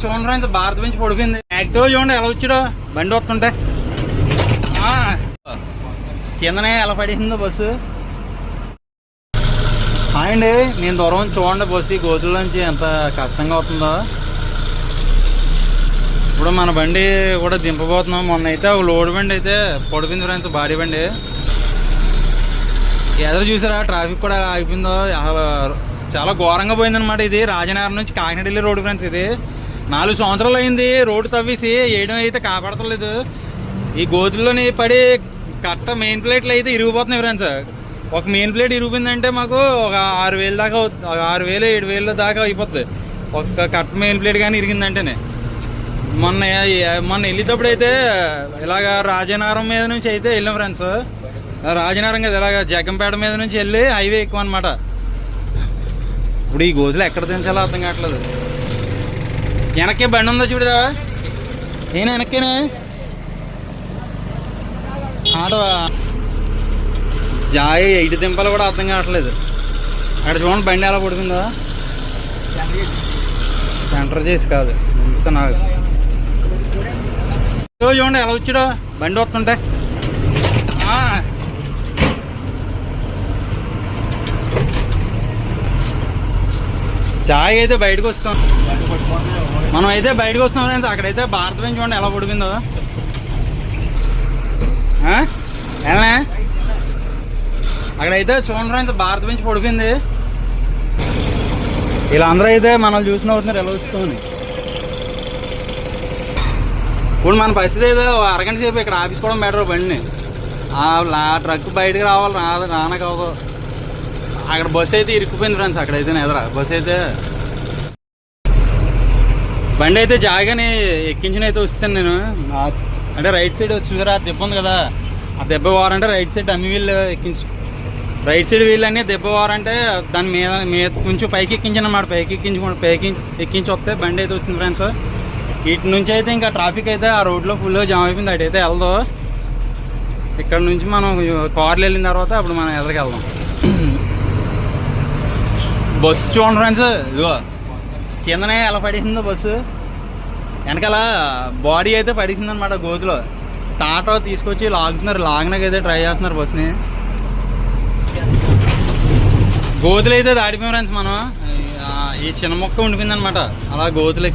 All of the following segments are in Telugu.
చూడండి ఫ్రెండ్స్, భారత నుంచి పడిపోయింది. యాక్టివ్ చూడండి ఎలా వచ్చాడో బండి వస్తుంటే. కిందనే ఎలా పడేసిందో బస్సు. అండి నేను దూరం చూడండి బస్సు ఈ గోతుల్లోంచి ఎంత కష్టంగా అవుతుందో. ఇప్పుడు మన బండి కూడా దింపబోతున్నాం. మొన్న అయితే ఒక లోడ్ బండి అయితే పడిపోయింది ఫ్రెండ్స్, బాడీ బండి. ఎదురు చూసారా ట్రాఫిక్ కూడా ఆగిపోయిందో. చాలా ఘోరంగా పోయిందనమాట. ఇది రాజనగరం నుంచి కాకినాడ వెళ్ళే రోడ్డు ఫ్రెండ్స్. ఇది 4 సంవత్సరాలు అయింది రోడ్డు తవ్వేసి, వేయడం అయితే కాపాడతలేదు. ఈ గోతుల్లోని పడి కట్ట మెయిన్ ప్లేట్లు అయితే ఇరిగిపోతున్నాయి ఫ్రెండ్స్. ఒక మెయిన్ ప్లేట్ ఇరిగిపోయిందంటే మాకు ఒక 6,000 దాకా 6,000 7,000 దాకా అయిపోతుంది ఒక కట్ట మెయిన్ ప్లేట్ కానీ ఇరిగిందంటేనే. మొన్న వెళ్ళేటప్పుడు అయితే ఇలాగ రాజనగరం మీద నుంచి అయితే వెళ్ళాం ఫ్రెండ్స్. రాజనగరం కదా ఇలాగ జగ్గంపేట మీద నుంచి వెళ్ళి హైవే ఎక్కువ అనమాట. ఇప్పుడు ఈ గోతులు ఎక్కడ దించాలో అర్థం కావట్లేదు. వెనక్కే బండి ఉందా చూడదా, నేను వెనక్కేనే ఆటో జాయి 8 దింపాలు కూడా అర్థం కావట్లేదు. అక్కడ చూడండి బండి ఎలా పడుతుందా, సెంటర్ చేసి కాదు ఇంత నాకు. చూడండి ఎలా వచ్చాడో బండి వస్తుంటే. జాయ్ అయితే బయటకు వస్తాం, మనం అయితే బయటకు వస్తాం ఫ్రెండ్స్. అక్కడైతే భారత నుంచి చూడండి ఎలా పడిపోయిందో. ఎలా అక్కడైతే చూడండి ఫ్రెండ్స్, భారత నుంచి పడిపోయింది. వీళ్ళందరూ అయితే మనల్ని చూసిన అవుతున్నారు ఎలా వస్తుంది. ఇప్పుడు మన పరిస్థితి అయితే అరగంట సేపు ఇక్కడ ఆఫీసుకోవడం బెటర్. బండిని ట్రక్ బయటకు రావాలి, రానకవదు. అక్కడ బస్సు అయితే ఇరుక్కుపోయింది ఫ్రెండ్స్. అక్కడైతే ఎదరా బస్సు అయితే బండి అయితే జాగాని ఎక్కించిన అయితే వస్తాను నేను. అంటే రైట్ సైడ్ చూసారా దెబ్బ ఉంది కదా, ఆ దెబ్బ వారంటే రైట్ సైడ్ అన్ని వీళ్ళు ఎక్కించు. రైట్ సైడ్ వీళ్ళు అన్నీ దెబ్బ వారంటే దాని మీద కొంచెం పైకి ఎక్కించాను అన్నమాట. పైకి ఎక్కించి వస్తే బండి అయితే వచ్చింది ఫ్రెండ్స్. ఇటు నుంచి అయితే ఇంకా ట్రాఫిక్ అయితే ఆ రోడ్లో ఫుల్గా జామ్ అయిపోయింది. అటైతే వెళ్దాం. ఇక్కడ నుంచి మనం కార్లు వెళ్ళిన తర్వాత అప్పుడు మనం ఎదరికి వెళ్దాం. బస్సు చూడండి ఫ్రెండ్స్, ఇదిగో కిందనే ఎలా పడేసిందో బస్సు. వెనకాల బాడీ అయితే పడేసింది అనమాట గోతులో. టాటా తీసుకొచ్చి లాగనకైతే ట్రై చేస్తున్నారు బస్సుని. గోతులు అయితే దాడిపోయాం ఫ్రెండ్స్. మనం ఈ చిన్న మొక్క ఉండిపోయింది అనమాట. అలా గోతులు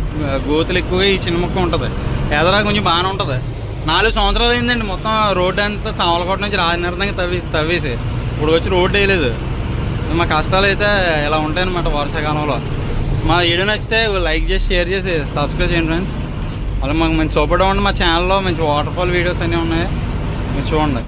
ఎక్కువగా ఈ చిన్న మొక్క ఉంటుంది. ఎదరా కొంచెం బాగానే ఉంటుంది. 4 సంవత్సరాలు అయిందండి మొత్తం రోడ్డు అంతా సామలకోట నుంచి రాజనగరంగా తవ్వేసి ఇప్పుడు వచ్చి రోడ్డు వేయలేదు. మా కష్టాలు అయితే ఇలా ఉంటాయన్నమాట వర్షాకాలంలో. మా వీడియో నచ్చితే లైక్ చేసి షేర్ చేసి సబ్స్క్రైబ్ చేయండి ఫ్రెండ్స్. అలా మాకు మంచి సపోర్ట్ అవ్వండి. మా ఛానల్లో మంచి వాటర్ ఫాల్ వీడియోస్ అన్నీ ఉన్నాయి, మీరు చూడండి.